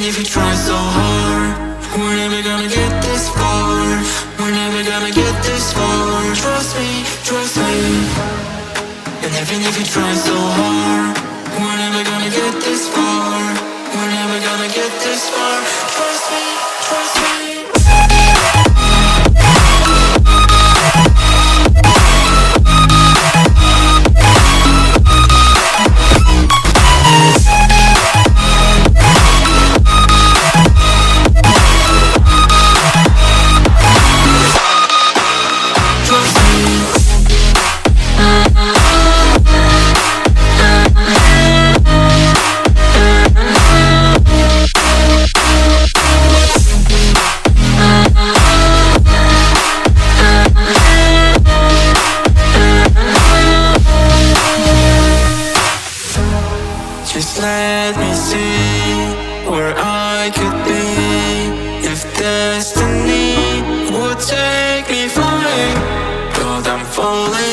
if you try so hard, we're never gonna get this far. We're never gonna get this far. Trust me. And even if you try so hard, we're never gonna get this far. We're never gonna get this far. Trust me. Just let me see where I could be if destiny would take me flying. God, I'm falling.